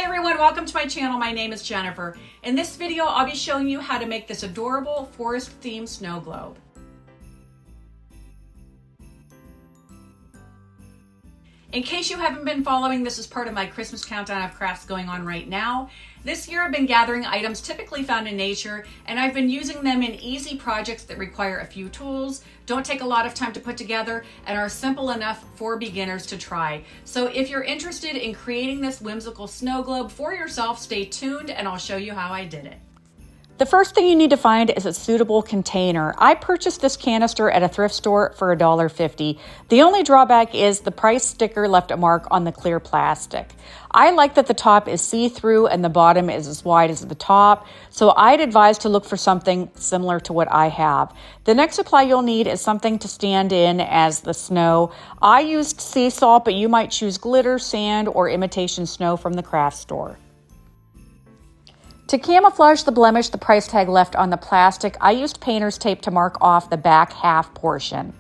Hi everyone, welcome to my channel. My name is Jennifer. In this video, I'll be showing you how to make this adorable forest themed snow globe. In case you haven't been following, this is part of my Christmas countdown of crafts going on right now. This year I've been gathering items typically found in nature, and I've been using them in easy projects that require a few tools, don't take a lot of time to put together, and are simple enough for beginners to try. So if you're interested in creating this whimsical snow globe for yourself, stay tuned and I'll show you how I did it. The first thing you need to find is a suitable container. I purchased this canister at a thrift store for $1.50. The only drawback is the price sticker left a mark on the clear plastic. I like that the top is see-through and the bottom is as wide as the top, so I'd advise to look for something similar to what I have. The next supply you'll need is something to stand in as the snow. I used sea salt, but you might choose glitter, sand, or imitation snow from the craft store. To camouflage the blemish the price tag left on the plastic, I used painter's tape to mark off the back half portion.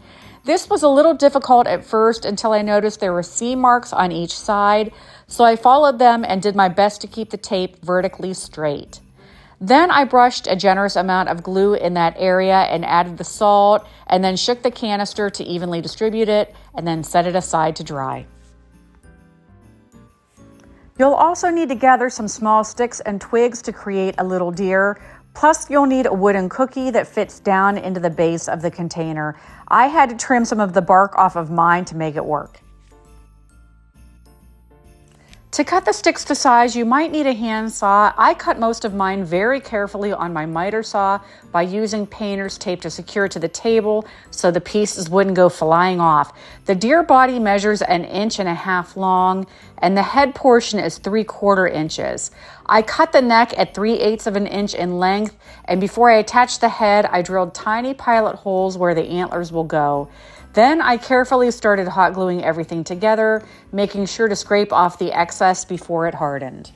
This was a little difficult at first until I noticed there were seam marks on each side, so I followed them and did my best to keep the tape vertically straight. Then I brushed a generous amount of glue in that area and added the salt, and then shook the canister to evenly distribute it, and then set it aside to dry. You'll also need to gather some small sticks and twigs to create a little deer. Plus, you'll need a wooden cookie that fits down into the base of the container. I had to trim some of the bark off of mine to make it work. To cut the sticks to size, you might need a handsaw. I cut most of mine very carefully on my miter saw by using painter's tape to secure it to the table so the pieces wouldn't go flying off. The deer body measures 1.5 inches long, and the head portion is 3/4 inches. I cut the neck at 3/8 of an inch in length, and before I attached the head, I drilled tiny pilot holes where the antlers will go. Then I carefully started hot gluing everything together, making sure to scrape off the excess before it hardened.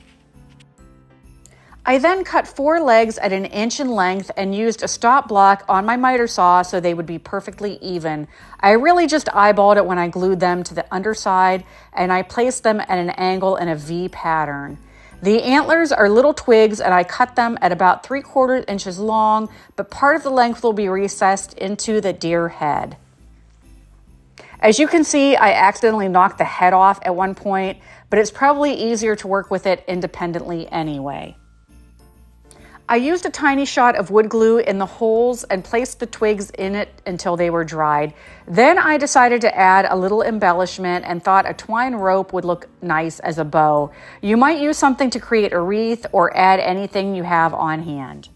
I then cut 4 legs at 1 inch in length and used a stop block on my miter saw so they would be perfectly even. I really just eyeballed it when I glued them to the underside, and I placed them at an angle in a V pattern. The antlers are little twigs, and I cut them at about 3/4 inches long, but part of the length will be recessed into the deer head. As you can see, I accidentally knocked the head off at one point, but it's probably easier to work with it independently anyway. I used a tiny shot of wood glue in the holes and placed the twigs in it until they were dried. Then I decided to add a little embellishment and thought a twine rope would look nice as a bow. You might use something to create a wreath or add anything you have on hand.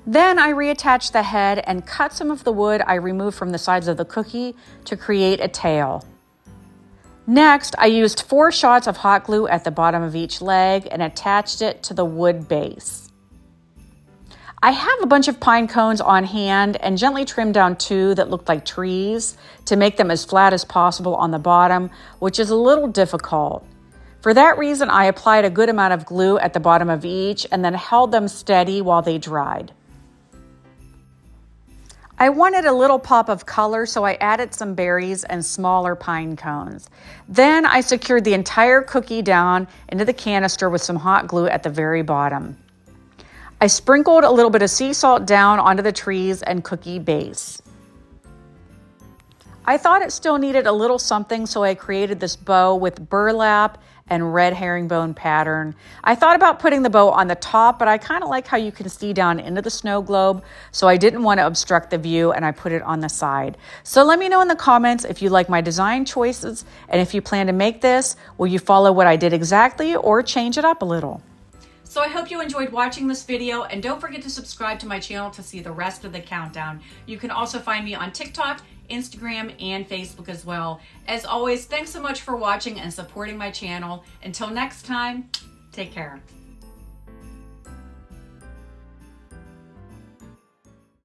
Then I reattached the head and cut some of the wood I removed from the sides of the cookie to create a tail. Next, I used 4 shots of hot glue at the bottom of each leg and attached it to the wood base. I have a bunch of pine cones on hand and gently trimmed down 2 that looked like trees to make them as flat as possible on the bottom, which is a little difficult. For that reason, I applied a good amount of glue at the bottom of each and then held them steady while they dried. I wanted a little pop of color, so I added some berries and smaller pine cones. Then I secured the entire cookie down into the canister with some hot glue at the very bottom. I sprinkled a little bit of sea salt down onto the trees and cookie base. I thought it still needed a little something, so I created this bow with burlap and red herringbone pattern. I thought about putting the bow on the top, but I kind of like how you can see down into the snow globe, so I didn't want to obstruct the view, and I put it on the side. So let me know in the comments if you like my design choices, and if you plan to make this, will you follow what I did exactly or change it up a little? So I hope you enjoyed watching this video, and don't forget to subscribe to my channel to see the rest of the countdown. You can also find me on TikTok, Instagram, and Facebook as well. As always, thanks so much for watching and supporting my channel. Until next time, take care.